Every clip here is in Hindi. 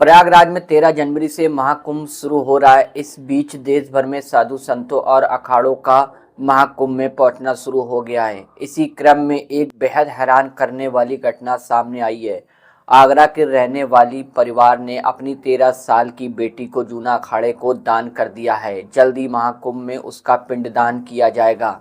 प्रयागराज में 13 जनवरी से महाकुंभ शुरू हो रहा है। इस बीच देश भर में साधु संतों और अखाड़ों का महाकुंभ में पहुंचना शुरू हो गया है। इसी क्रम में एक बेहद हैरान करने वाली घटना सामने आई है। आगरा के रहने वाली परिवार ने अपनी 13 साल की बेटी को जूना अखाड़े को दान कर दिया है। जल्द ही महाकुंभ में उसका पिंडदान किया जाएगा,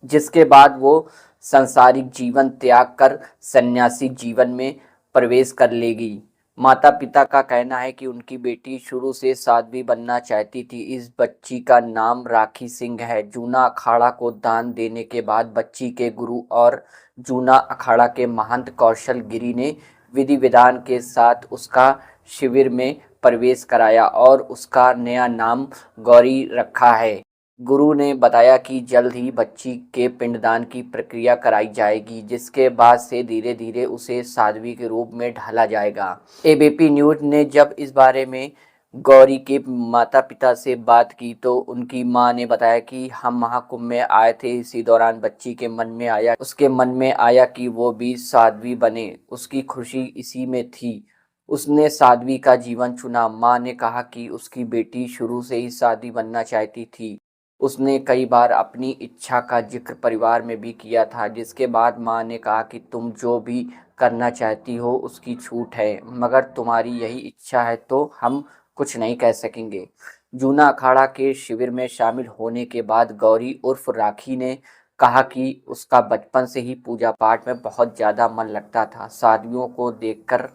जिसके बाद वो सांसारिक जीवन त्याग कर सन्यासी जीवन में प्रवेश कर लेगी। माता पिता का कहना है कि उनकी बेटी शुरू से साध्वी बनना चाहती थी। इस बच्ची का नाम राखी सिंह है। जूना अखाड़ा को दान देने के बाद बच्ची के गुरु और जूना अखाड़ा के महंत कौशल गिरी ने विधि विधान के साथ उसका शिविर में प्रवेश कराया और उसका नया नाम गौरी रखा है। गुरु ने बताया कि जल्द ही बच्ची के पिंडदान की प्रक्रिया कराई जाएगी, जिसके बाद से धीरे धीरे उसे साध्वी के रूप में ढाला जाएगा। एबीपी न्यूज ने जब इस बारे में गौरी के माता पिता से बात की तो उनकी मां ने बताया कि हम महाकुंभ में आए थे। इसी दौरान बच्ची के उसके मन में आया कि वो भी साध्वी बने। उसकी खुशी इसी में थी। उसने साध्वी का जीवन चुना। मां ने कहा कि उसकी बेटी शुरू से ही साध्वी बनना चाहती थी। उसने कई बार अपनी इच्छा का जिक्र परिवार में भी किया था, जिसके बाद मां ने कहा कि तुम जो भी करना चाहती हो उसकी छूट है, मगर तुम्हारी यही इच्छा है तो हम कुछ नहीं कह सकेंगे। जूना अखाड़ा के शिविर में शामिल होने के बाद गौरी उर्फ राखी ने कहा कि उसका बचपन से ही पूजा पाठ में बहुत ज़्यादा मन लगता था। साध्वियों को देखकर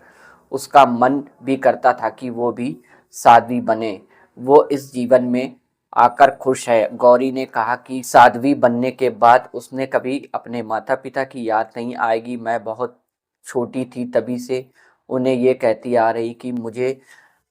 उसका मन भी करता था कि वो भी साध्वी बने। वो इस जीवन में आकर खुश है। गौरी ने कहा कि साध्वी बनने के बाद उसने कभी अपने माता पिता की याद नहीं आएगी। मैं बहुत छोटी थी तभी से उन्हें ये कहती आ रही कि मुझे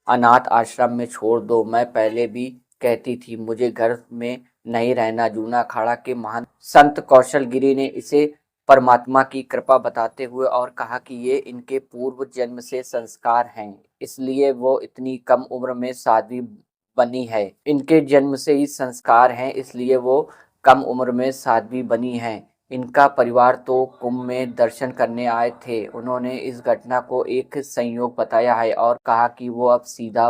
अनाथ आश्रम में छोड़ दो। मैं पहले भी कहती थी मुझे घर में नहीं रहना। जूना अखाड़ा के महान संत कौशल गिरी ने इसे परमात्मा की कृपा बताते हुए और कहा कि ये इनके पूर्व जन्म से संस्कार हैं, इसलिए वो इतनी कम उम्र में साध्वी बनी है। इनके जन्म से ही संस्कार हैं, इसलिए वो कम उम्र में साध्वी बनी हैं। इनका परिवार तो कुंभ में दर्शन करने आए थे। उन्होंने इस घटना को एक संयोग बताया है और कहा कि वो अब सीधा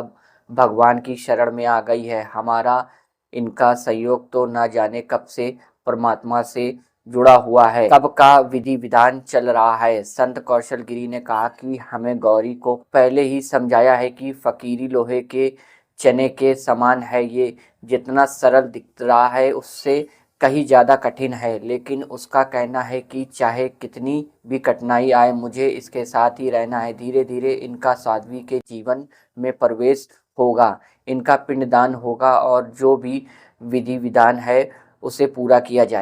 भगवान की शरण में आ गई है। हमारा इनका संयोग तो ना जाने कब से परमात्मा से जुड़ा हुआ है, कब का विधि विधान चल रहा है। संत कौशल गिरी ने कहा कि हमें गौरी को पहले ही समझाया है कि फकीरी लोहे के चने के समान है। ये जितना सरल दिख रहा है उससे कहीं ज़्यादा कठिन है, लेकिन उसका कहना है कि चाहे कितनी भी कठिनाई आए मुझे इसके साथ ही रहना है। धीरे धीरे इनका साध्वी के जीवन में प्रवेश होगा, इनका पिंडदान होगा और जो भी विधि विधान है उसे पूरा किया जाए।